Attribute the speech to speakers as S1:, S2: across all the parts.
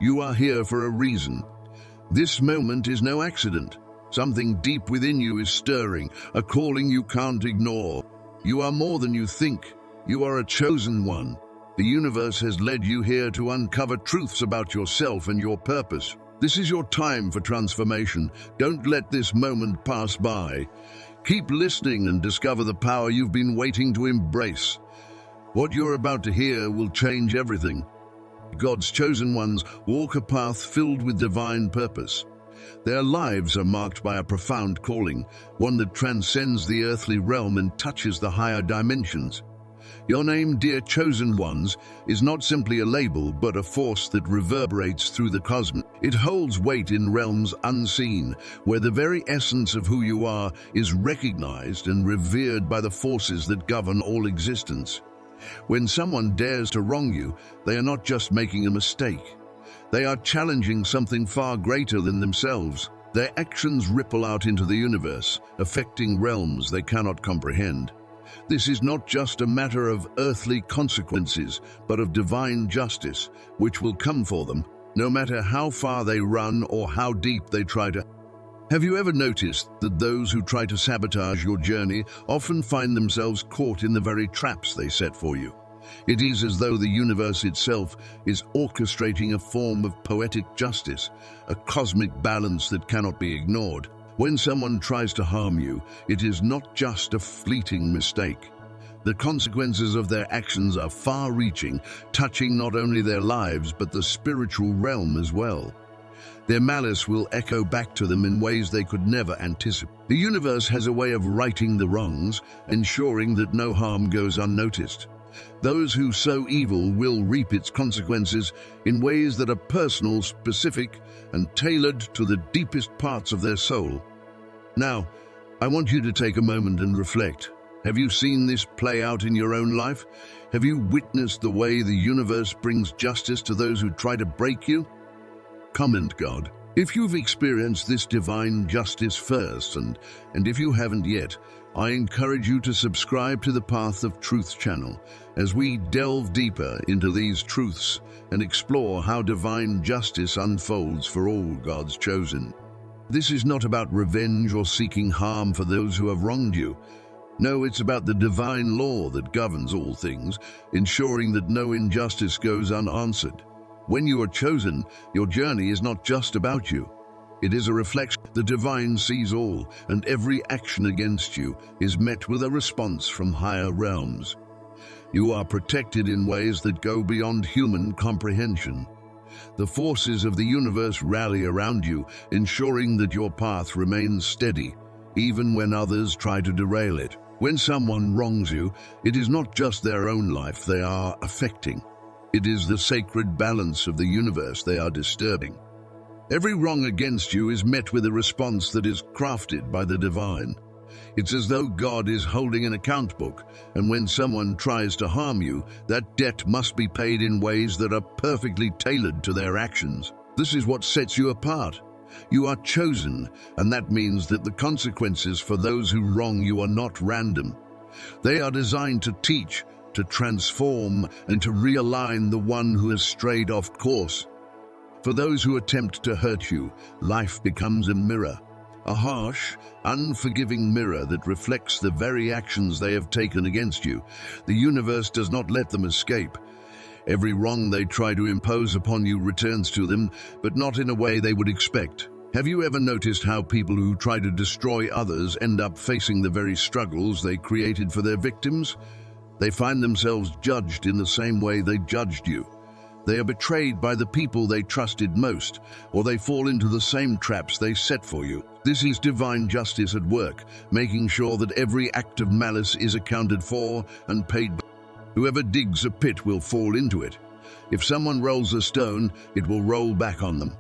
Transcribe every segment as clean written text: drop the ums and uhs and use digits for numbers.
S1: You are here for a reason. This moment is no accident. Something deep within you is stirring, a calling you can't ignore. You are more than you think. You are a chosen one. The universe has led you here to uncover truths about yourself and your purpose. This is your time for transformation. Don't let this moment pass by. Keep listening and discover the power you've been waiting to embrace. What you're about to hear will change everything. God's chosen ones walk a path filled with divine purpose. Their lives are marked by a profound calling, one that transcends the earthly realm and touches the higher dimensions. Your name, dear chosen ones, is not simply a label, but a force that reverberates through the cosmos. It holds weight in realms unseen, where the very essence of who you are is recognized and revered by the forces that govern all existence. When someone dares to wrong you, they are not just making a mistake. They are challenging something far greater than themselves. Their actions ripple out into the universe, affecting realms they cannot comprehend. This is not just a matter of earthly consequences, but of divine justice, which will come for them, no matter how far they run or how deep they try to. Have you ever noticed that those who try to sabotage your journey often find themselves caught in the very traps they set for you? It is as though the universe itself is orchestrating a form of poetic justice, a cosmic balance that cannot be ignored. When someone tries to harm you, it is not just a fleeting mistake. The consequences of their actions are far-reaching, touching not only their lives but the spiritual realm as well. Their malice will echo back to them in ways they could never anticipate. The universe has a way of righting the wrongs, ensuring that no harm goes unnoticed. Those who sow evil will reap its consequences in ways that are personal, specific, and tailored to the deepest parts of their soul. Now, I want you to take a moment and reflect. Have you seen this play out in your own life? Have you witnessed the way the universe brings justice to those who try to break you? Comment God if you've experienced this divine justice first, and if you haven't yet, I encourage you to subscribe to the Path of Truth channel as we delve deeper into these truths and explore how divine justice unfolds for all God's chosen. This is not about revenge or seeking harm for those who have wronged you. No, it's about the divine law that governs all things, ensuring that no injustice goes unanswered. When you are chosen, your journey is not just about you. It is a reflection. The divine sees all, and every action against you is met with a response from higher realms. You are protected in ways that go beyond human comprehension. The forces of the universe rally around you, ensuring that your path remains steady, even when others try to derail it. When someone wrongs you, it is not just their own life they are affecting. It is the sacred balance of the universe they are disturbing. Every wrong against you is met with a response that is crafted by the divine. It's as though God is holding an account book, and when someone tries to harm you, that debt must be paid in ways that are perfectly tailored to their actions. This is what sets you apart. You are chosen, and that means that the consequences for those who wrong you are not random. They are designed to teach, to transform, and to realign the one who has strayed off course. For those who attempt to hurt you, life becomes a mirror, a harsh, unforgiving mirror that reflects the very actions they have taken against you. The universe does not let them escape. Every wrong they try to impose upon you returns to them, but not in a way they would expect. Have you ever noticed how people who try to destroy others end up facing the very struggles they created for their victims? They find themselves judged in the same way they judged you. They are betrayed by the people they trusted most, or they fall into the same traps they set for you. This is divine justice at work, making sure that every act of malice is accounted for and paid back. Whoever digs a pit will fall into it. If someone rolls a stone, it will roll back on them.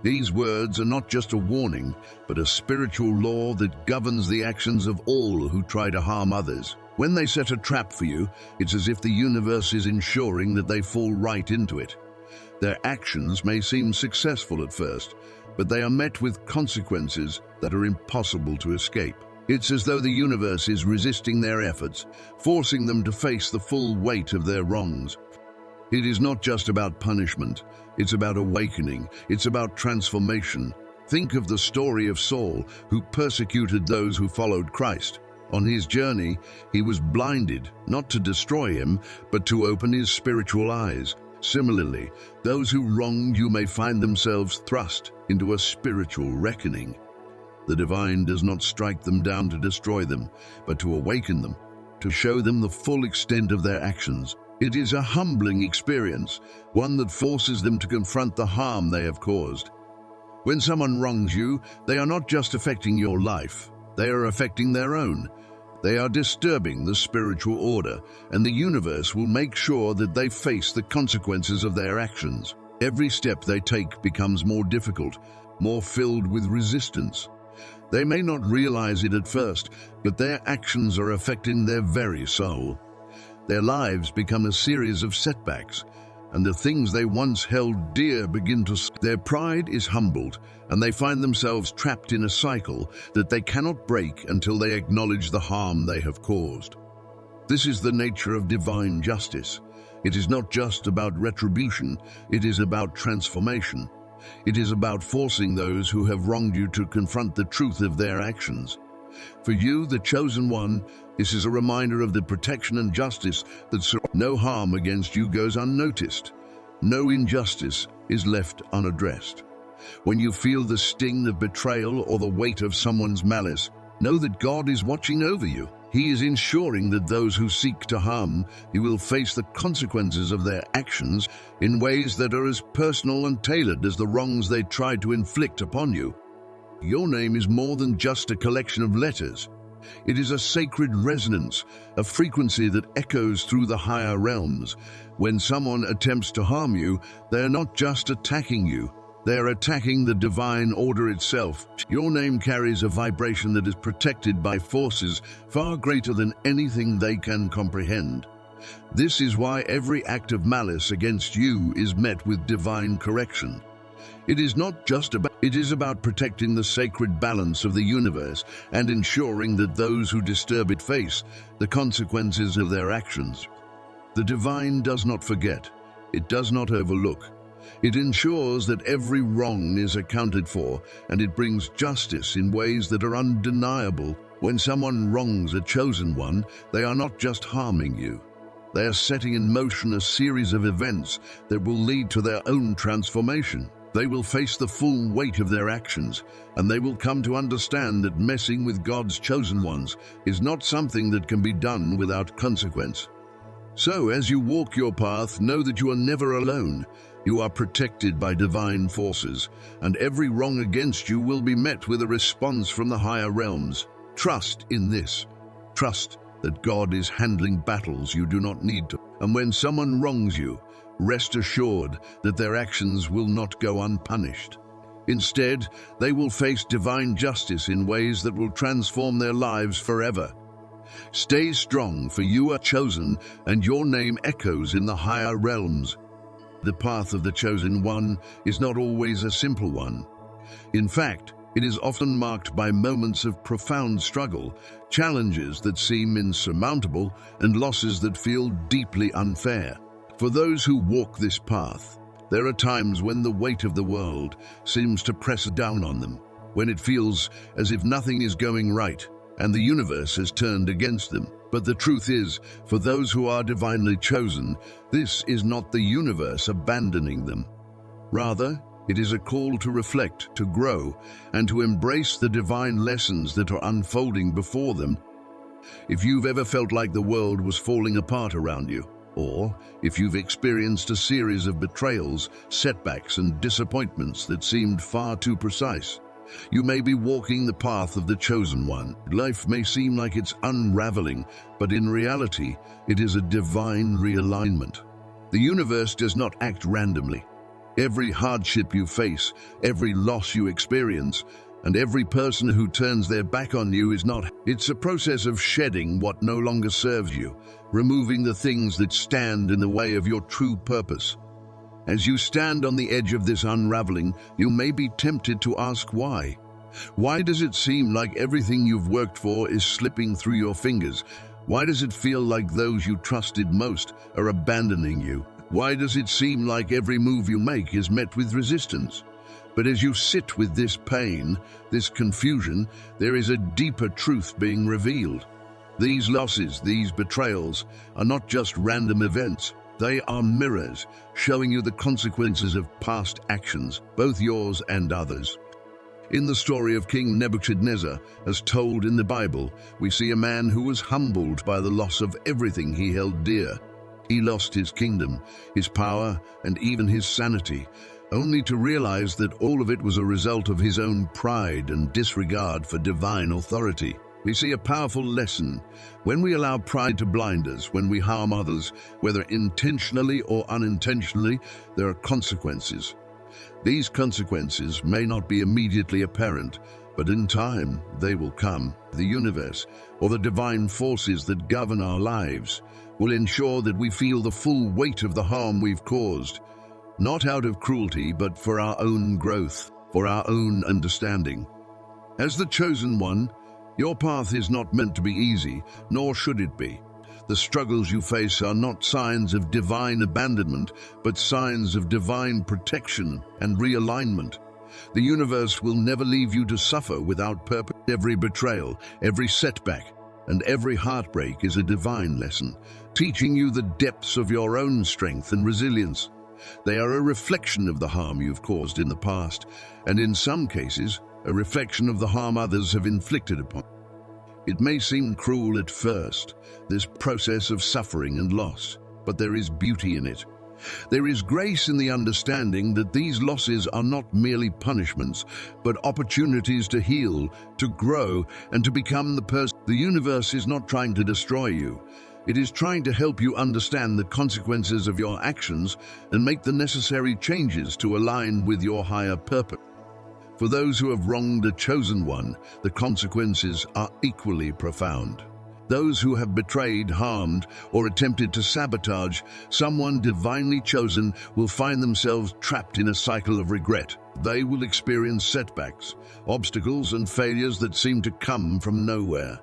S1: These words are not just a warning, but a spiritual law that governs the actions of all who try to harm others. When they set a trap for you, it's as if the universe is ensuring that they fall right into it. Their actions may seem successful at first, but they are met with consequences that are impossible to escape. It's as though the universe is resisting their efforts, forcing them to face the full weight of their wrongs. It is not just about punishment, it's about awakening, it's about transformation. Think of the story of Saul, who persecuted those who followed Christ. On his journey, he was blinded, not to destroy him, but to open his spiritual eyes. Similarly, those who wronged you may find themselves thrust into a spiritual reckoning. The divine does not strike them down to destroy them, but to awaken them, to show them the full extent of their actions. It is a humbling experience, one that forces them to confront the harm they have caused. When someone wrongs you, they are not just affecting your life, they are affecting their own. They are disturbing the spiritual order, and the universe will make sure that they face the consequences of their actions. Every step they take becomes more difficult, more filled with resistance. They may not realize it at first, but their actions are affecting their very soul. Their lives become a series of setbacks, and the things they once held dear begin to... Their pride is humbled, and they find themselves trapped in a cycle that they cannot break until they acknowledge the harm they have caused. This is the nature of divine justice. It is not just about retribution, it is about transformation. It is about forcing those who have wronged you to confront the truth of their actions. For you, the chosen one, this is a reminder of the protection and justice that no harm against you goes unnoticed. No injustice is left unaddressed. When you feel the sting of betrayal or the weight of someone's malice, know that God is watching over you. He is ensuring that those who seek to harm you will face the consequences of their actions in ways that are as personal and tailored as the wrongs they tried to inflict upon you. Your name is more than just a collection of letters. It is a sacred resonance, a frequency that echoes through the higher realms. When someone attempts to harm you, they are not just attacking you, they are attacking the divine order itself. Your name carries a vibration that is protected by forces far greater than anything they can comprehend. This is why every act of malice against you is met with divine correction. It is about protecting the sacred balance of the universe and ensuring that those who disturb it face the consequences of their actions. The divine does not forget. It does not overlook. It ensures that every wrong is accounted for, and it brings justice in ways that are undeniable. When someone wrongs a chosen one, they are not just harming you. They are setting in motion a series of events that will lead to their own transformation. They will face the full weight of their actions, and they will come to understand that messing with God's chosen ones is not something that can be done without consequence. So, as you walk your path, know that you are never alone. You are protected by divine forces, and every wrong against you will be met with a response from the higher realms. Trust in this. Trust that God is handling battles you do not need to. And when someone wrongs you, rest assured that their actions will not go unpunished. Instead, they will face divine justice in ways that will transform their lives forever. Stay strong, for you are chosen, and your name echoes in the higher realms. The path of the chosen one is not always a simple one. In fact, it is often marked by moments of profound struggle, challenges that seem insurmountable, and losses that feel deeply unfair. For those who walk this path, there are times when the weight of the world seems to press down on them, when it feels as if nothing is going right and the universe has turned against them. But the truth is, for those who are divinely chosen, this is not the universe abandoning them. Rather, it is a call to reflect, to grow, and to embrace the divine lessons that are unfolding before them. If you've ever felt like the world was falling apart around you, or if you've experienced a series of betrayals, setbacks, and disappointments that seemed far too precise, you may be walking the path of the chosen one. Life may seem like it's unraveling, but in reality, it is a divine realignment. The universe does not act randomly. Every hardship you face, every loss you experience, and every person who turns their back on you is not. It's a process of shedding what no longer serves you, removing the things that stand in the way of your true purpose. As you stand on the edge of this unraveling, you may be tempted to ask why. Why does it seem like everything you've worked for is slipping through your fingers? Why does it feel like those you trusted most are abandoning you? Why does it seem like every move you make is met with resistance? But as you sit with this pain, this confusion, there is a deeper truth being revealed. These losses, these betrayals, are not just random events. They are mirrors, showing you the consequences of past actions, both yours and others. In the story of King Nebuchadnezzar, as told in the Bible, we see a man who was humbled by the loss of everything he held dear. He lost his kingdom, his power, and even his sanity, only to realize that all of it was a result of his own pride and disregard for divine authority. We see a powerful lesson. When we allow pride to blind us, when we harm others, whether intentionally or unintentionally, there are consequences. These consequences may not be immediately apparent, but in time they will come. The universe, or the divine forces that govern our lives, will ensure that we feel the full weight of the harm we've caused, not out of cruelty, but for our own growth, for our own understanding. As the chosen one, your path is not meant to be easy, nor should it be. The struggles you face are not signs of divine abandonment, but signs of divine protection and realignment. The universe will never leave you to suffer without purpose. Every betrayal, every setback, and every heartbreak is a divine lesson, teaching you the depths of your own strength and resilience. They are a reflection of the harm you've caused in the past, and in some cases, a reflection of the harm others have inflicted upon. It may seem cruel at first, this process of suffering and loss, but there is beauty in it. There is grace in the understanding that these losses are not merely punishments, but opportunities to heal, to grow, and to become the person. The universe is not trying to destroy you. It is trying to help you understand the consequences of your actions and make the necessary changes to align with your higher purpose. For those who have wronged a chosen one, the consequences are equally profound. Those who have betrayed, harmed, or attempted to sabotage someone divinely chosen will find themselves trapped in a cycle of regret. They will experience setbacks, obstacles, and failures that seem to come from nowhere.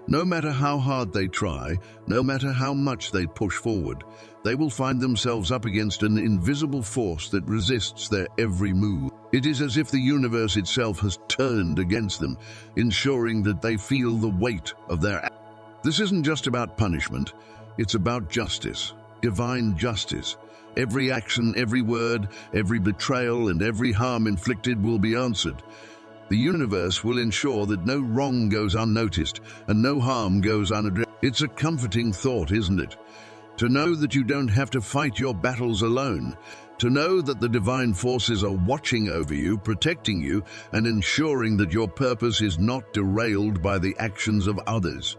S1: No matter how hard they try, no matter how much they push forward, they will find themselves up against an invisible force that resists their every move. It is as if the universe itself has turned against them, ensuring that they feel the weight of their actions. This isn't just about punishment, it's about justice, divine justice. Every action, every word, every betrayal, and every harm inflicted will be answered. The universe will ensure that no wrong goes unnoticed and no harm goes unaddressed. It's a comforting thought, isn't it? To know that you don't have to fight your battles alone. To know that the divine forces are watching over you, protecting you, and ensuring that your purpose is not derailed by the actions of others.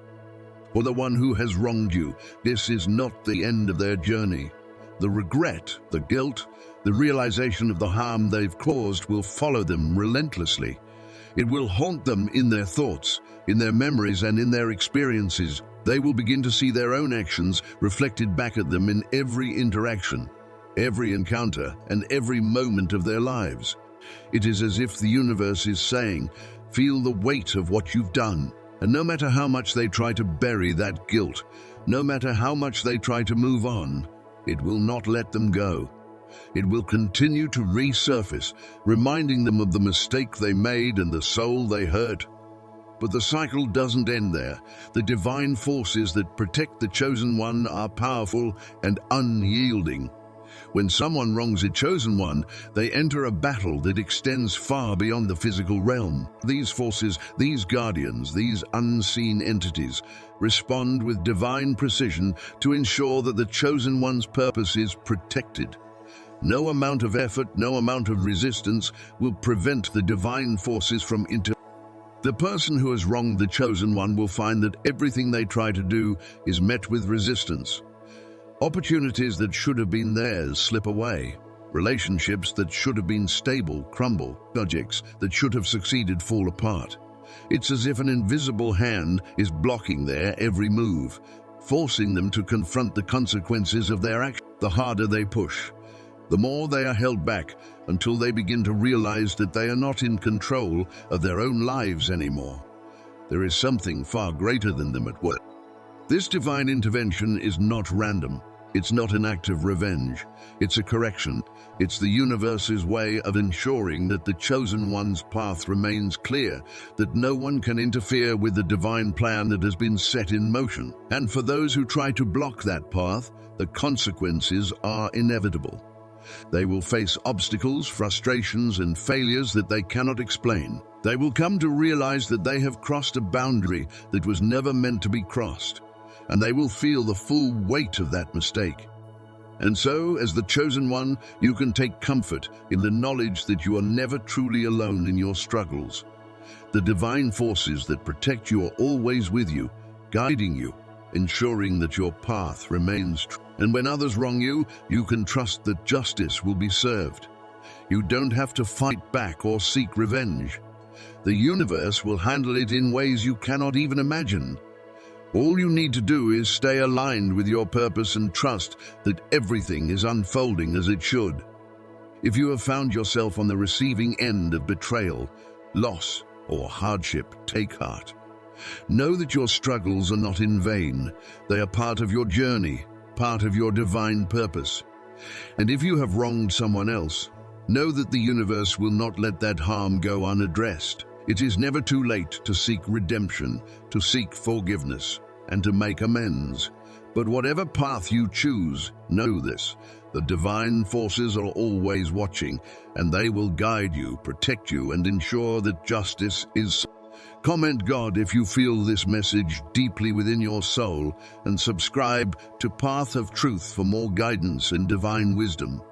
S1: For the one who has wronged you, this is not the end of their journey. The regret, the guilt, the realization of the harm they've caused will follow them relentlessly. It will haunt them in their thoughts, in their memories, and in their experiences. They will begin to see their own actions reflected back at them in every interaction, every encounter, and every moment of their lives. It is as if the universe is saying, feel the weight of what you've done. And no matter how much they try to bury that guilt, no matter how much they try to move on, it will not let them go. It will continue to resurface, reminding them of the mistake they made and the soul they hurt. But the cycle doesn't end there. The divine forces that protect the chosen one are powerful and unyielding. When someone wrongs a chosen one, they enter a battle that extends far beyond the physical realm. These forces, these guardians, these unseen entities, respond with divine precision to ensure that the chosen one's purpose is protected. No amount of effort, no amount of resistance will prevent the divine forces from intervening. The person who has wronged the chosen one will find that everything they try to do is met with resistance. Opportunities that should have been theirs slip away. Relationships that should have been stable crumble. Projects that should have succeeded fall apart. It's as if an invisible hand is blocking their every move, forcing them to confront the consequences of their actions. The harder they push, the more they are held back until they begin to realize that they are not in control of their own lives anymore. There is something far greater than them at work. This divine intervention is not random. It's not an act of revenge. It's a correction. It's the universe's way of ensuring that the chosen one's path remains clear, that no one can interfere with the divine plan that has been set in motion. And for those who try to block that path, the consequences are inevitable. They will face obstacles, frustrations, and failures that they cannot explain. They will come to realize that they have crossed a boundary that was never meant to be crossed, and they will feel the full weight of that mistake. And so, as the chosen one, you can take comfort in the knowledge that you are never truly alone in your struggles. The divine forces that protect you are always with you, guiding you, ensuring that your path remains true. And when others wrong you, you can trust that justice will be served. You don't have to fight back or seek revenge. The universe will handle it in ways you cannot even imagine. All you need to do is stay aligned with your purpose and trust that everything is unfolding as it should. If you have found yourself on the receiving end of betrayal, loss, or hardship, take heart. Know that your struggles are not in vain. They are part of your journey, part of your divine purpose. And if you have wronged someone else, know that the universe will not let that harm go unaddressed. It is never too late to seek redemption, to seek forgiveness, and to make amends. But whatever path you choose, know this: the divine forces are always watching, and they will guide you, protect you, and ensure that justice is. Comment God if you feel this message deeply within your soul, and subscribe to Path of Truth for more guidance and divine wisdom.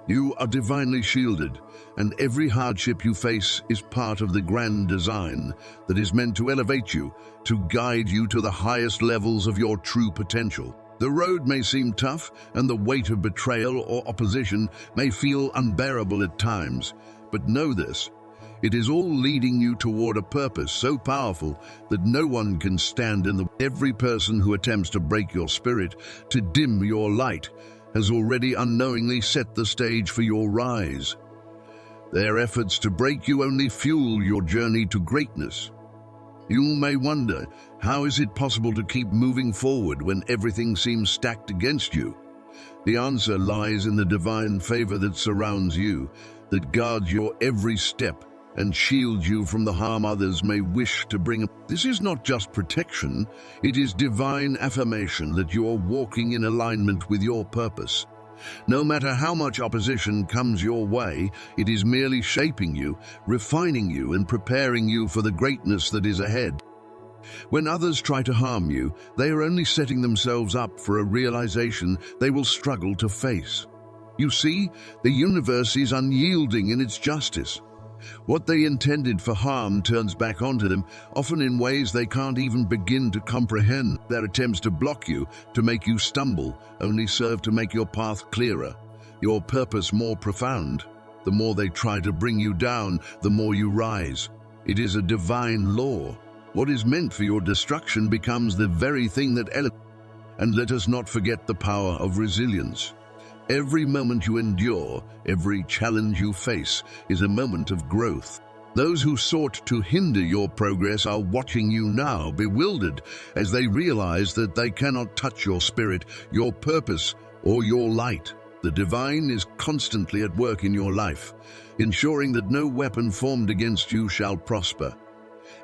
S1: You are divinely shielded, and every hardship you face is part of the grand design that is meant to elevate you, to guide you to the highest levels of your true potential. The road may seem tough, and the weight of betrayal or opposition may feel unbearable at times, but know this: it is all leading you toward a purpose so powerful that no one can stand in the way. Every person who attempts to break your spirit, to dim your light, has already unknowingly set the stage for your rise. Their efforts to break you only fuel your journey to greatness. You may wonder, how is it possible to keep moving forward when everything seems stacked against you? The answer lies in the divine favor that surrounds you, that guards your every step and shields you from the harm others may wish to bring. This is not just protection, it is divine affirmation that you are walking in alignment with your purpose. No matter how much opposition comes your way, it is merely shaping you, refining you, and preparing you for the greatness that is ahead. When others try to harm you, they are only setting themselves up for a realization they will struggle to face. You see, the universe is unyielding in its justice. What they intended for harm turns back onto them, often in ways they can't even begin to comprehend. Their attempts to block you, to make you stumble, only serve to make your path clearer, your purpose more profound. The more they try to bring you down, the more you rise. It is a divine law. What is meant for your destruction becomes the very thing that elevates. And let us not forget the power of resilience. Every moment you endure, every challenge you face, is a moment of growth. Those who sought to hinder your progress are watching you now, bewildered, as they realize that they cannot touch your spirit, your purpose, or your light. The divine is constantly at work in your life, ensuring that no weapon formed against you shall prosper.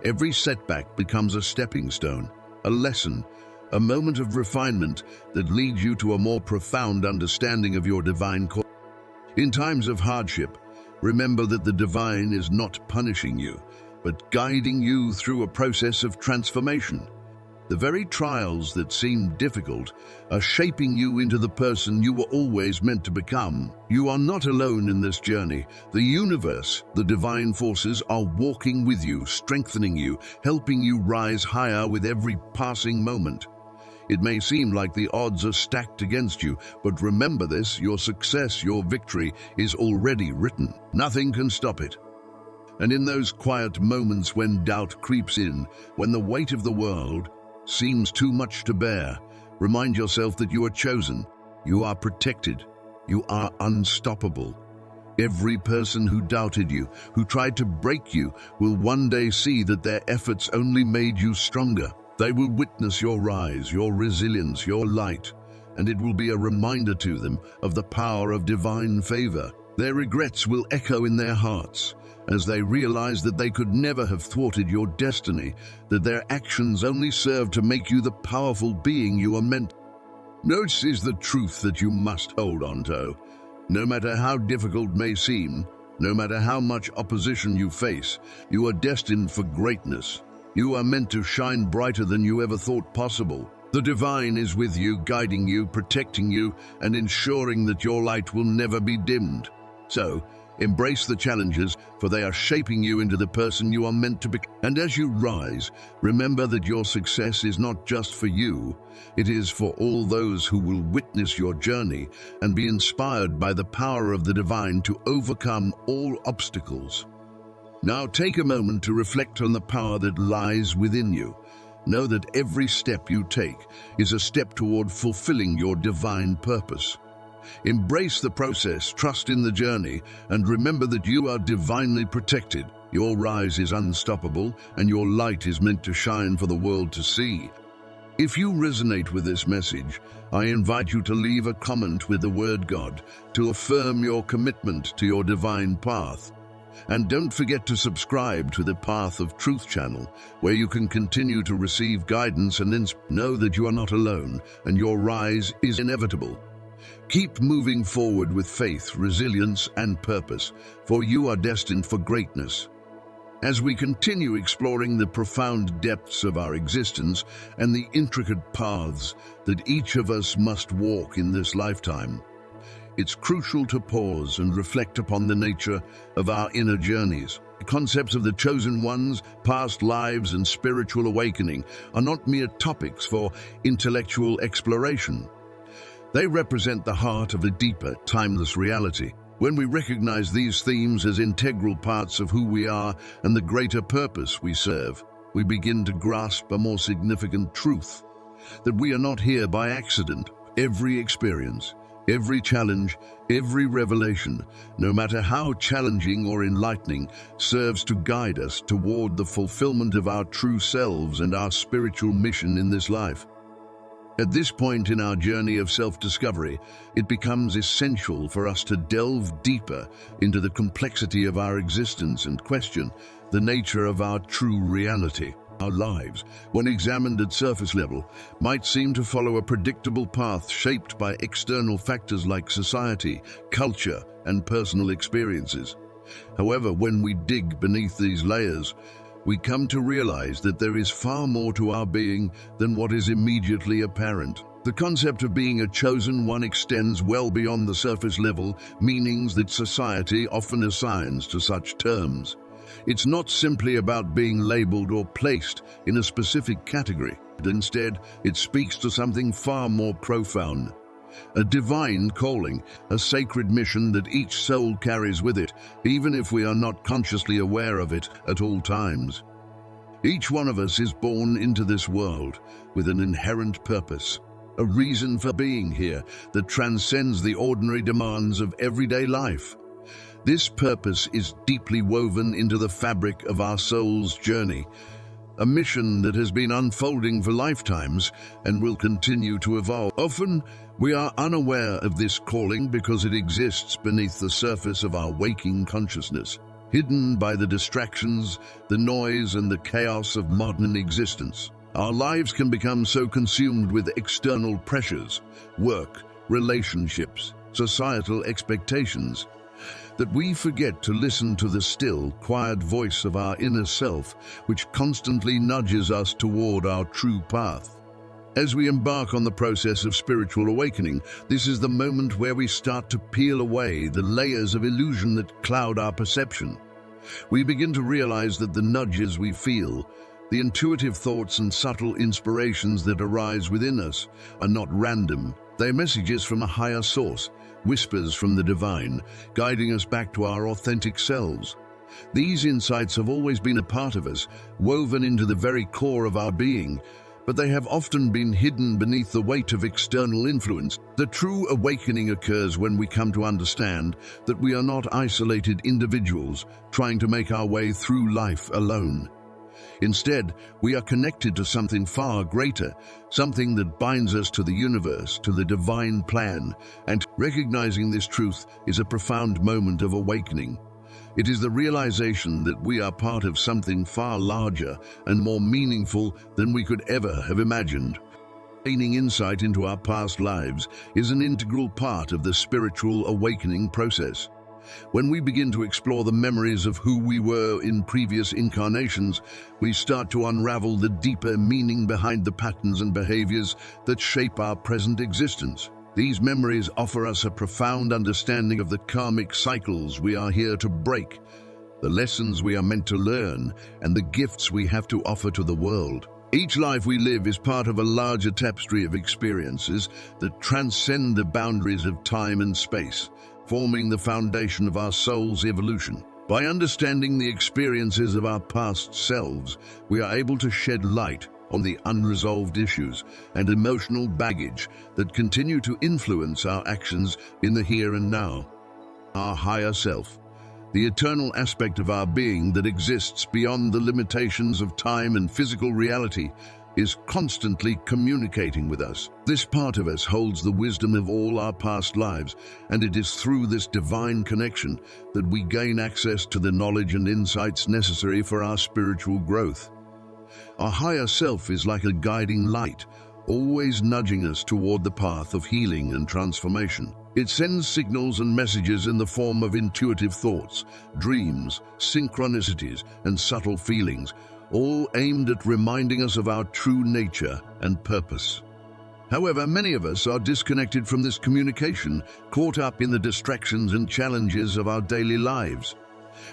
S1: Every setback becomes a stepping stone, a lesson, a moment of refinement that leads you to a more profound understanding of your divine call. In times of hardship, remember that the divine is not punishing you, but guiding you through a process of transformation. The very trials that seem difficult are shaping you into the person you were always meant to become. You are not alone in this journey. The universe, the divine forces, are walking with you, strengthening you, helping you rise higher with every passing moment. It may seem like the odds are stacked against you, but remember this: your success, your victory, is already written. Nothing can stop it. And in those quiet moments when doubt creeps in, when the weight of the world seems too much to bear, remind yourself that you are chosen, you are protected, you are unstoppable. Every person who doubted you, who tried to break you, will one day see that their efforts only made you stronger. They will witness your rise, your resilience, your light, and it will be a reminder to them of the power of divine favor. Their regrets will echo in their hearts as they realize that they could never have thwarted your destiny, that their actions only served to make you the powerful being you are meant. This is the truth that you must hold on to. No matter how difficult may seem, no matter how much opposition you face, you are destined for greatness. You are meant to shine brighter than you ever thought possible. The divine is with you, guiding you, protecting you, and ensuring that your light will never be dimmed. So, embrace the challenges, for they are shaping you into the person you are meant to be. And as you rise, remember that your success is not just for you. It is for all those who will witness your journey and be inspired by the power of the divine to overcome all obstacles. Now take a moment to reflect on the power that lies within you. Know that every step you take is a step toward fulfilling your divine purpose. Embrace the process, trust in the journey, and remember that you are divinely protected. Your rise is unstoppable, and your light is meant to shine for the world to see. If you resonate with this message, I invite you to leave a comment with the word God to affirm your commitment to your divine path. And don't forget to subscribe to the Path of Truth channel, where you can continue to receive guidance and know that you are not alone, and your rise is inevitable. Keep moving forward with faith, resilience, and purpose, for you are destined for greatness. As we continue exploring the profound depths of our existence and the intricate paths that each of us must walk in this lifetime, it's crucial to pause and reflect upon the nature of our inner journeys. The concepts of the chosen ones, past lives, and spiritual awakening are not mere topics for intellectual exploration. They represent the heart of a deeper, timeless reality. When we recognize these themes as integral parts of who we are and the greater purpose we serve, we begin to grasp a more significant truth: that we are not here by accident. Every experience, every challenge, every revelation, no matter how challenging or enlightening, serves to guide us toward the fulfillment of our true selves and our spiritual mission in this life. At this point in our journey of self-discovery, it becomes essential for us to delve deeper into the complexity of our existence and question the nature of our true reality. Our lives, when examined at surface level, might seem to follow a predictable path shaped by external factors like society, culture, and personal experiences. However, when we dig beneath these layers, we come to realize that there is far more to our being than what is immediately apparent. The concept of being a chosen one extends well beyond the surface level meanings that society often assigns to such terms. It's not simply about being labeled or placed in a specific category, but instead it speaks to something far more profound. A divine calling, a sacred mission that each soul carries with it, even if we are not consciously aware of it at all times. Each one of us is born into this world with an inherent purpose, a reason for being here that transcends the ordinary demands of everyday life. This purpose is deeply woven into the fabric of our soul's journey, a mission that has been unfolding for lifetimes and will continue to evolve. Often, we are unaware of this calling because it exists beneath the surface of our waking consciousness, hidden by the distractions, the noise, and the chaos of modern existence. Our lives can become so consumed with external pressures, work, relationships, societal expectations, that we forget to listen to the still, quiet voice of our inner self, which constantly nudges us toward our true path. As we embark on the process of spiritual awakening, this is the moment where we start to peel away the layers of illusion that cloud our perception. We begin to realize that the nudges we feel, the intuitive thoughts and subtle inspirations that arise within us, are not random. They're messages from a higher source, whispers from the divine, guiding us back to our authentic selves. These insights have always been a part of us, woven into the very core of our being, but they have often been hidden beneath the weight of external influence. The true awakening occurs when we come to understand that we are not isolated individuals trying to make our way through life alone. Instead, we are connected to something far greater, something that binds us to the universe, to the divine plan, and recognizing this truth is a profound moment of awakening. It is the realization that we are part of something far larger and more meaningful than we could ever have imagined. Gaining insight into our past lives is an integral part of the spiritual awakening process. When we begin to explore the memories of who we were in previous incarnations, we start to unravel the deeper meaning behind the patterns and behaviors that shape our present existence. These memories offer us a profound understanding of the karmic cycles we are here to break, the lessons we are meant to learn, and the gifts we have to offer to the world. Each life we live is part of a larger tapestry of experiences that transcend the boundaries of time and space, forming the foundation of our soul's evolution. By understanding the experiences of our past selves, we are able to shed light on the unresolved issues and emotional baggage that continue to influence our actions in the here and now. Our higher self, the eternal aspect of our being that exists beyond the limitations of time and physical reality, is constantly communicating with us. This part of us holds the wisdom of all our past lives, and it is through this divine connection that we gain access to the knowledge and insights necessary for our spiritual growth. Our higher self is like a guiding light, always nudging us toward the path of healing and transformation. It sends signals and messages in the form of intuitive thoughts, dreams, synchronicities, and subtle feelings, all aimed at reminding us of our true nature and purpose. However, many of us are disconnected from this communication, caught up in the distractions and challenges of our daily lives.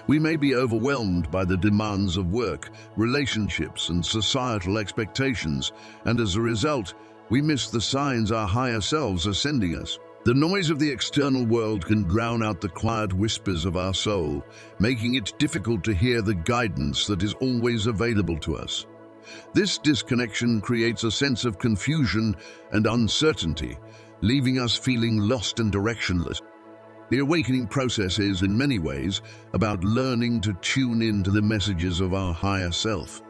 S1: We may be overwhelmed by the demands of work, relationships, and societal expectations, and as a result, we miss the signs our higher selves are sending us. The noise of the external world can drown out the quiet whispers of our soul, making it difficult to hear the guidance that is always available to us. This disconnection creates a sense of confusion and uncertainty, leaving us feeling lost and directionless. The awakening process is, in many ways, about learning to tune in to the messages of our higher self.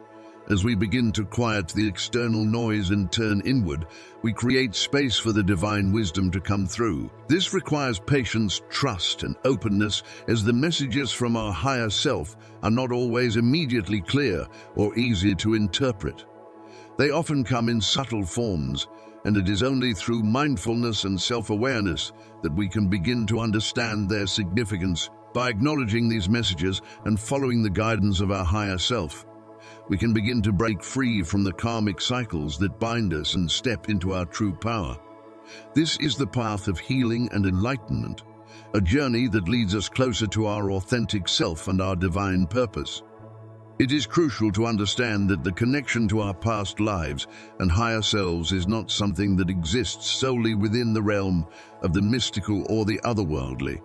S1: As we begin to quiet the external noise and turn inward, we create space for the divine wisdom to come through. This requires patience, trust, and openness, as the messages from our higher self are not always immediately clear or easy to interpret. They often come in subtle forms, and it is only through mindfulness and self-awareness that we can begin to understand their significance. By acknowledging these messages and following the guidance of our higher self, we can begin to break free from the karmic cycles that bind us and step into our true power. This is the path of healing and enlightenment, a journey that leads us closer to our authentic self and our divine purpose. It is crucial to understand that the connection to our past lives and higher selves is not something that exists solely within the realm of the mystical or the otherworldly,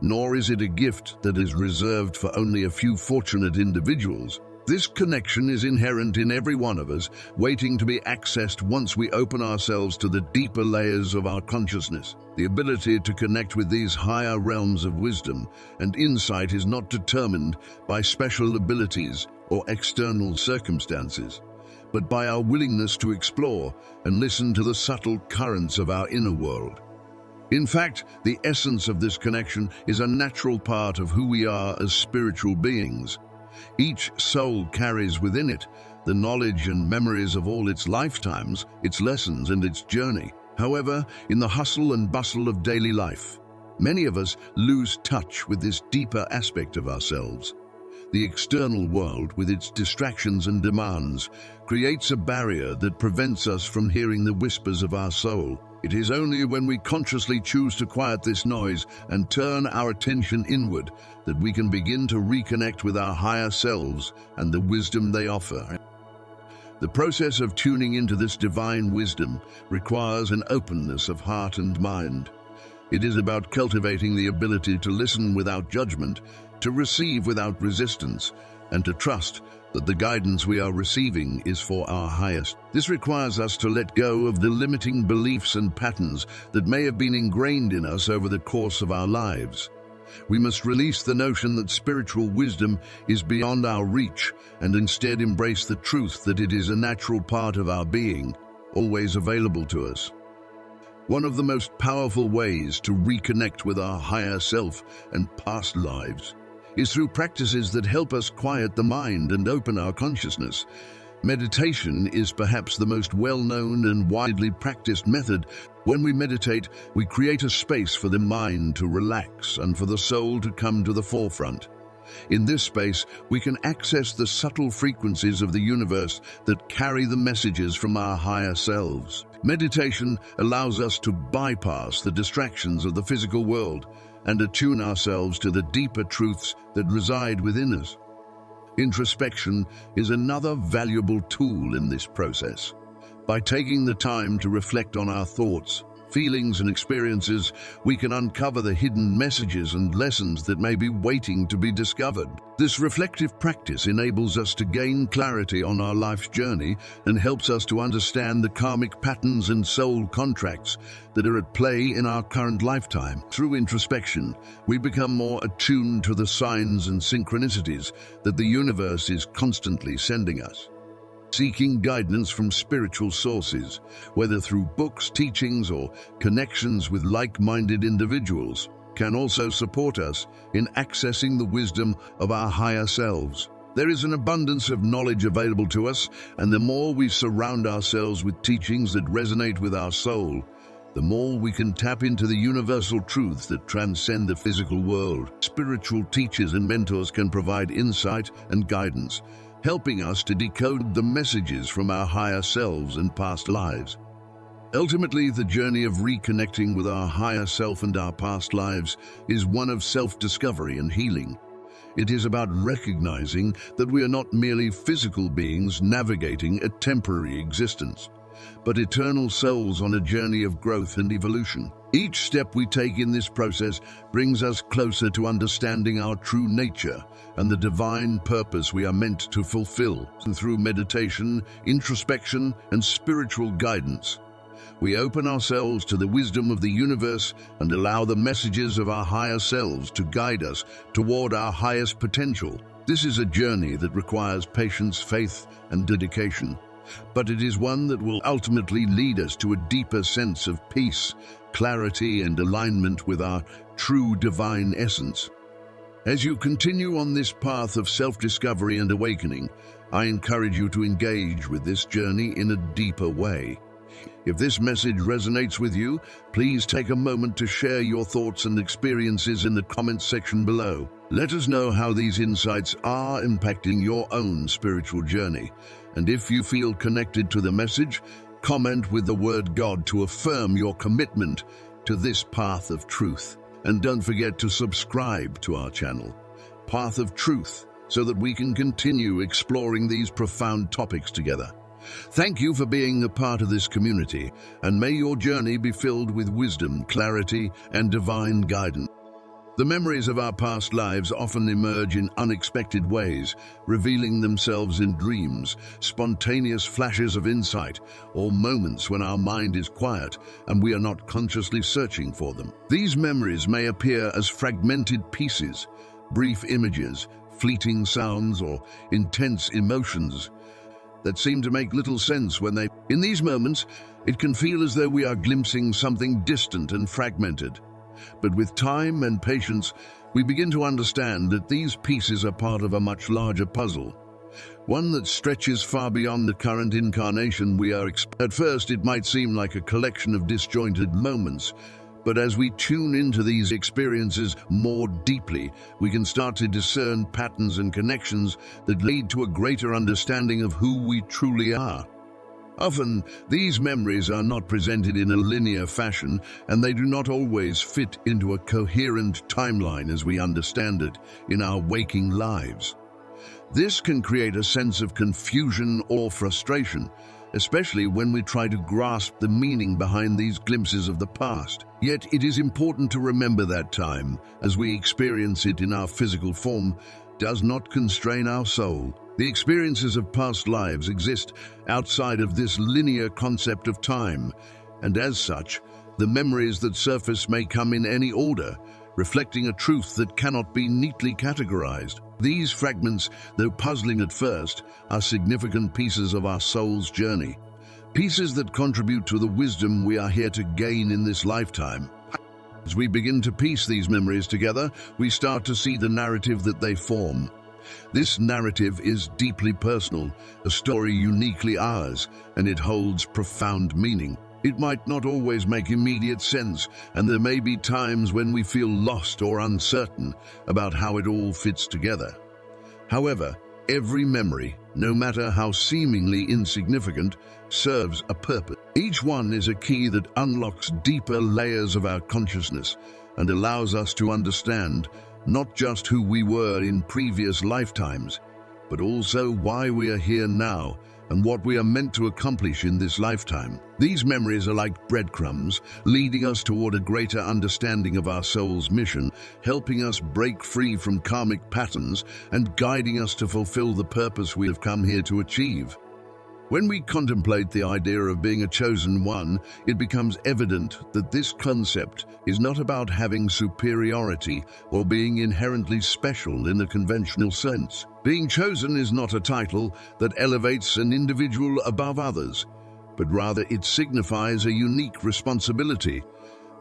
S1: nor is it a gift that is reserved for only a few fortunate individuals. This connection is inherent in every one of us, waiting to be accessed once we open ourselves to the deeper layers of our consciousness. The ability to connect with these higher realms of wisdom and insight is not determined by special abilities or external circumstances, but by our willingness to explore and listen to the subtle currents of our inner world. In fact, the essence of this connection is a natural part of who we are as spiritual beings. Each soul carries within it the knowledge and memories of all its lifetimes, its lessons, and its journey. However, in the hustle and bustle of daily life, many of us lose touch with this deeper aspect of ourselves. The external world, with its distractions and demands, creates a barrier that prevents us from hearing the whispers of our soul. It is only when we consciously choose to quiet this noise and turn our attention inward that we can begin to reconnect with our higher selves and the wisdom they offer. The process of tuning into this divine wisdom requires an openness of heart and mind. It is about cultivating the ability to listen without judgment, to receive without resistance, and to trust that the guidance we are receiving is for our highest. This requires us to let go of the limiting beliefs and patterns that may have been ingrained in us over the course of our lives. We must release the notion that spiritual wisdom is beyond our reach and instead embrace the truth that it is a natural part of our being, always available to us. One of the most powerful ways to reconnect with our higher self and past lives is through practices that help us quiet the mind and open our consciousness. Meditation is perhaps the most well-known and widely practiced method. When we meditate, we create a space for the mind to relax and for the soul to come to the forefront. In this space, we can access the subtle frequencies of the universe that carry the messages from our higher selves. Meditation allows us to bypass the distractions of the physical world and attune ourselves to the deeper truths that reside within us. Introspection is another valuable tool in this process. By taking the time to reflect on our thoughts, feelings, and experiences, we can uncover the hidden messages and lessons that may be waiting to be discovered. This reflective practice enables us to gain clarity on our life's journey and helps us to understand the karmic patterns and soul contracts that are at play in our current lifetime. Through introspection, we become more attuned to the signs and synchronicities that the universe is constantly sending us. Seeking guidance from spiritual sources, whether through books, teachings, or connections with like-minded individuals, can also support us in accessing the wisdom of our higher selves. There is an abundance of knowledge available to us, and the more we surround ourselves with teachings that resonate with our soul, the more we can tap into the universal truths that transcend the physical world. Spiritual teachers and mentors can provide insight and guidance, helping us to decode the messages from our higher selves and past lives. Ultimately, the journey of reconnecting with our higher self and our past lives is one of self-discovery and healing. It is about recognizing that we are not merely physical beings navigating a temporary existence, but eternal souls on a journey of growth and evolution. Each step we take in this process brings us closer to understanding our true nature and the divine purpose we are meant to fulfill. And through meditation, introspection, and spiritual guidance, we open ourselves to the wisdom of the universe and allow the messages of our higher selves to guide us toward our highest potential. This is a journey that requires patience, faith, and dedication, but it is one that will ultimately lead us to a deeper sense of peace, clarity, and alignment with our true divine essence. As you continue on this path of self-discovery and awakening, I encourage you to engage with this journey in a deeper way. If this message resonates with you, please take a moment to share your thoughts and experiences in the comments section below. Let us know how these insights are impacting your own spiritual journey. And if you feel connected to the message, comment with the word God to affirm your commitment to this path of truth. And don't forget to subscribe to our channel, Path of Truth, so that we can continue exploring these profound topics together. Thank you for being a part of this community, and may your journey be filled with wisdom, clarity, and divine guidance. The memories of our past lives often emerge in unexpected ways, revealing themselves in dreams, spontaneous flashes of insight, or moments when our mind is quiet and we are not consciously searching for them. These memories may appear as fragmented pieces, brief images, fleeting sounds, or intense emotions that seem to make little sense when they... In these moments, it can feel as though we are glimpsing something distant and fragmented. But with time and patience, we begin to understand that these pieces are part of a much larger puzzle, one that stretches far beyond the current incarnation we are At first, it might seem like a collection of disjointed moments, but as we tune into these experiences more deeply, we can start to discern patterns and connections that lead to a greater understanding of who we truly are. Often, these memories are not presented in a linear fashion, and they do not always fit into a coherent timeline as we understand it in our waking lives. This can create a sense of confusion or frustration, especially when we try to grasp the meaning behind these glimpses of the past. Yet it is important to remember that time, as we experience it in our physical form, does not constrain our soul. The experiences of past lives exist outside of this linear concept of time, and as such, the memories that surface may come in any order, reflecting a truth that cannot be neatly categorized. These fragments, though puzzling at first, are significant pieces of our soul's journey, pieces that contribute to the wisdom we are here to gain in this lifetime. As we begin to piece these memories together, we start to see the narrative that they form. This narrative is deeply personal, a story uniquely ours, and it holds profound meaning. It might not always make immediate sense, and there may be times when we feel lost or uncertain about how it all fits together. However, every memory, no matter how seemingly insignificant, serves a purpose. Each one is a key that unlocks deeper layers of our consciousness and allows us to understand not just who we were in previous lifetimes, but also why we are here now and what we are meant to accomplish in this lifetime. These memories are like breadcrumbs, leading us toward a greater understanding of our soul's mission, helping us break free from karmic patterns and guiding us to fulfill the purpose we have come here to achieve. When we contemplate the idea of being a chosen one, it becomes evident that this concept is not about having superiority or being inherently special in the conventional sense. Being chosen is not a title that elevates an individual above others, but rather it signifies a unique responsibility,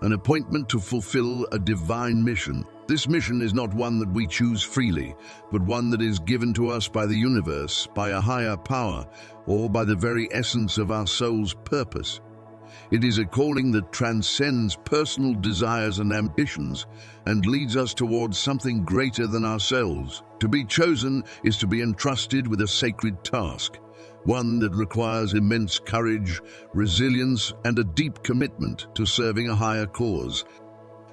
S1: an appointment to fulfill a divine mission. This mission is not one that we choose freely, but one that is given to us by the universe, by a higher power, or by the very essence of our soul's purpose. It is a calling that transcends personal desires and ambitions and leads us towards something greater than ourselves. To be chosen is to be entrusted with a sacred task, one that requires immense courage, resilience, and a deep commitment to serving a higher cause.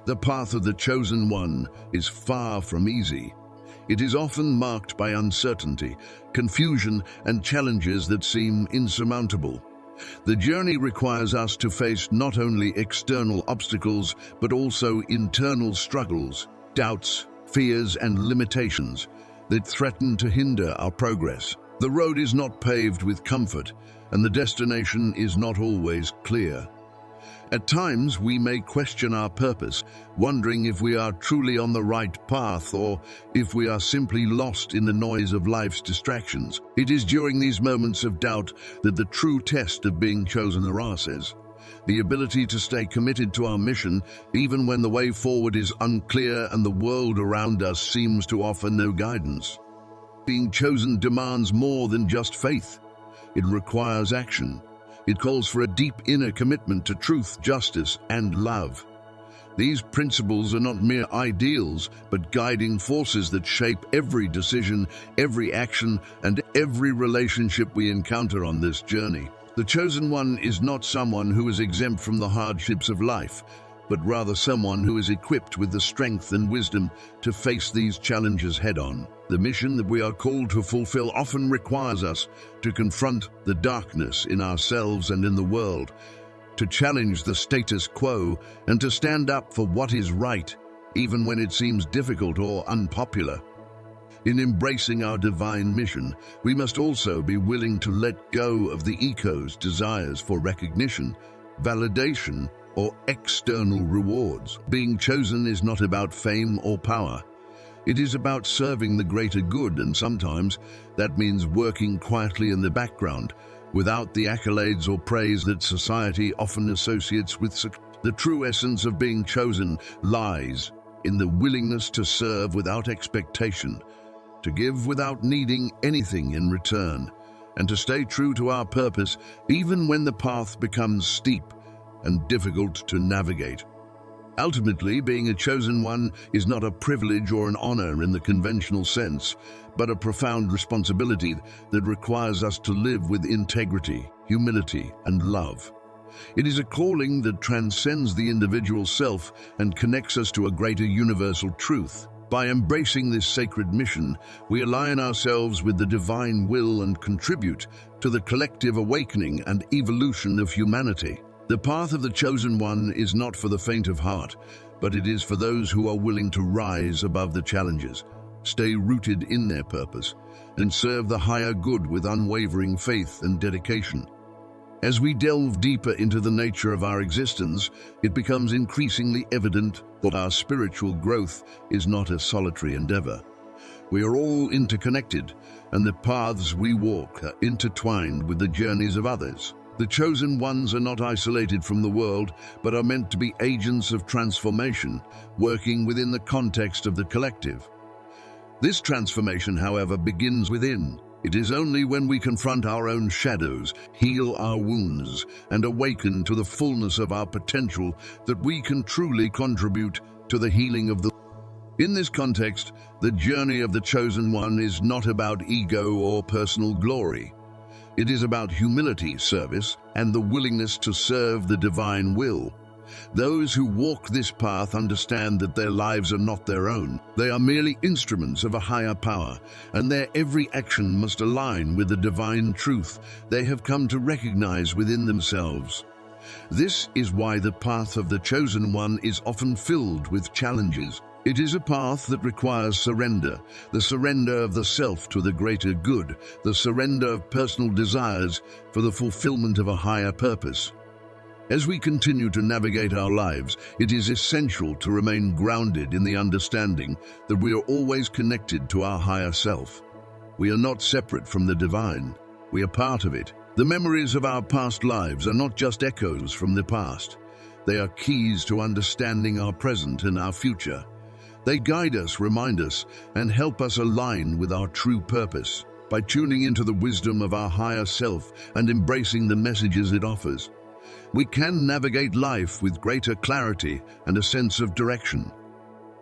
S1: The path of the chosen one is far from easy. It is often marked by uncertainty, confusion, and challenges that seem insurmountable. The journey requires us to face not only external obstacles, but also internal struggles, doubts, fears, and limitations that threaten to hinder our progress. The road is not paved with comfort, and the destination is not always clear. At times, we may question our purpose, wondering if we are truly on the right path or if we are simply lost in the noise of life's distractions. It is during these moments of doubt that the true test of being chosen arises. The ability to stay committed to our mission, even when the way forward is unclear and the world around us seems to offer no guidance. Being chosen demands more than just faith. It requires action. It calls for a deep inner commitment to truth, justice, and love. These principles are not mere ideals, but guiding forces that shape every decision, every action, and every relationship we encounter on this journey. The chosen one is not someone who is exempt from the hardships of life, but rather someone who is equipped with the strength and wisdom to face these challenges head-on. The mission that we are called to fulfill often requires us to confront the darkness in ourselves and in the world, to challenge the status quo, and to stand up for what is right, even when it seems difficult or unpopular. In embracing our divine mission, we must also be willing to let go of the ego's desires for recognition, validation, or external rewards. Being chosen is not about fame or power. It is about serving the greater good, and sometimes that means working quietly in the background, without the accolades or praise that society often associates with success. The true essence of being chosen lies in the willingness to serve without expectation, to give without needing anything in return, and to stay true to our purpose even when the path becomes steep and difficult to navigate. Ultimately, being a chosen one is not a privilege or an honor in the conventional sense, but a profound responsibility that requires us to live with integrity, humility, and love. It is a calling that transcends the individual self and connects us to a greater universal truth. By embracing this sacred mission, we align ourselves with the divine will and contribute to the collective awakening and evolution of humanity. The path of the chosen one is not for the faint of heart, but it is for those who are willing to rise above the challenges, stay rooted in their purpose, and serve the higher good with unwavering faith and dedication. As we delve deeper into the nature of our existence, it becomes increasingly evident that our spiritual growth is not a solitary endeavor. We are all interconnected, and the paths we walk are intertwined with the journeys of others. The chosen ones are not isolated from the world, but are meant to be agents of transformation, working within the context of the collective. This transformation, however, begins within. It is only when we confront our own shadows, heal our wounds, and awaken to the fullness of our potential that we can truly contribute to the healing of the world. In this context, the journey of the chosen one is not about ego or personal glory. It is about humility, service, and the willingness to serve the divine will. Those who walk this path understand that their lives are not their own. They are merely instruments of a higher power, and their every action must align with the divine truth they have come to recognize within themselves. This is why the path of the chosen one is often filled with challenges. It is a path that requires surrender, the surrender of the self to the greater good, the surrender of personal desires for the fulfillment of a higher purpose. As we continue to navigate our lives, it is essential to remain grounded in the understanding that we are always connected to our higher self. We are not separate from the divine. We are part of it. The memories of our past lives are not just echoes from the past. They are keys to understanding our present and our future. They guide us, remind us, and help us align with our true purpose. By tuning into the wisdom of our higher self and embracing the messages it offers, we can navigate life with greater clarity and a sense of direction.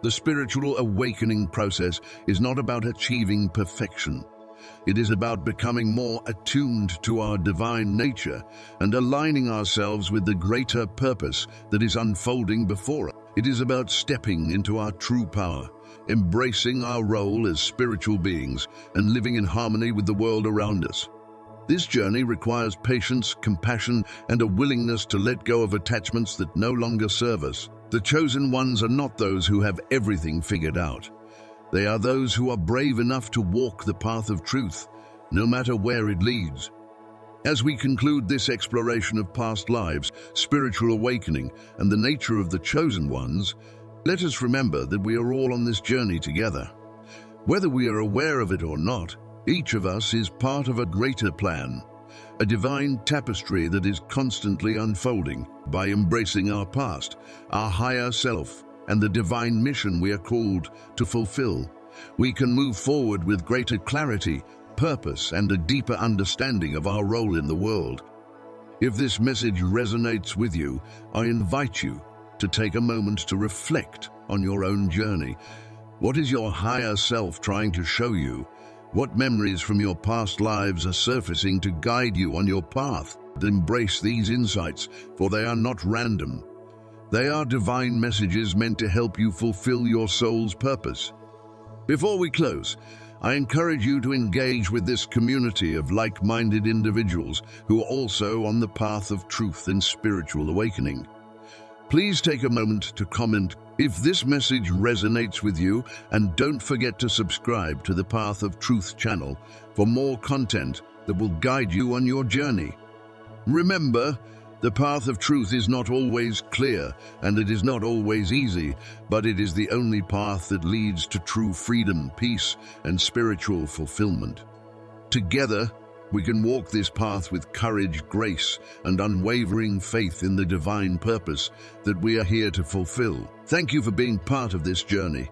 S1: The spiritual awakening process is not about achieving perfection. It is about becoming more attuned to our divine nature and aligning ourselves with the greater purpose that is unfolding before us. It is about stepping into our true power, embracing our role as spiritual beings, and living in harmony with the world around us. This journey requires patience, compassion, and a willingness to let go of attachments that no longer serve us. The chosen ones are not those who have everything figured out. They are those who are brave enough to walk the path of truth, no matter where it leads. As we conclude this exploration of past lives, spiritual awakening, and the nature of the chosen ones, let us remember that we are all on this journey together. Whether we are aware of it or not, each of us is part of a greater plan, a divine tapestry that is constantly unfolding. By embracing our past, our higher self, and the divine mission we are called to fulfill, we can move forward with greater clarity, purpose, and a deeper understanding of our role in the world. If this message resonates with you, I invite you to take a moment to reflect on your own journey. What is your higher self trying to show you? What memories from your past lives are surfacing to guide you on your path? Embrace these insights, for they are not random. They are divine messages meant to help you fulfill your soul's purpose. Before we close, I encourage you to engage with this community of like-minded individuals who are also on the path of truth and spiritual awakening. Please take a moment to comment if this message resonates with you, and don't forget to subscribe to the Path of Truth channel for more content that will guide you on your journey. Remember, the path of truth is not always clear, and it is not always easy, but it is the only path that leads to true freedom, peace, and spiritual fulfillment. Together, we can walk this path with courage, grace, and unwavering faith in the divine purpose that we are here to fulfill. Thank you for being part of this journey.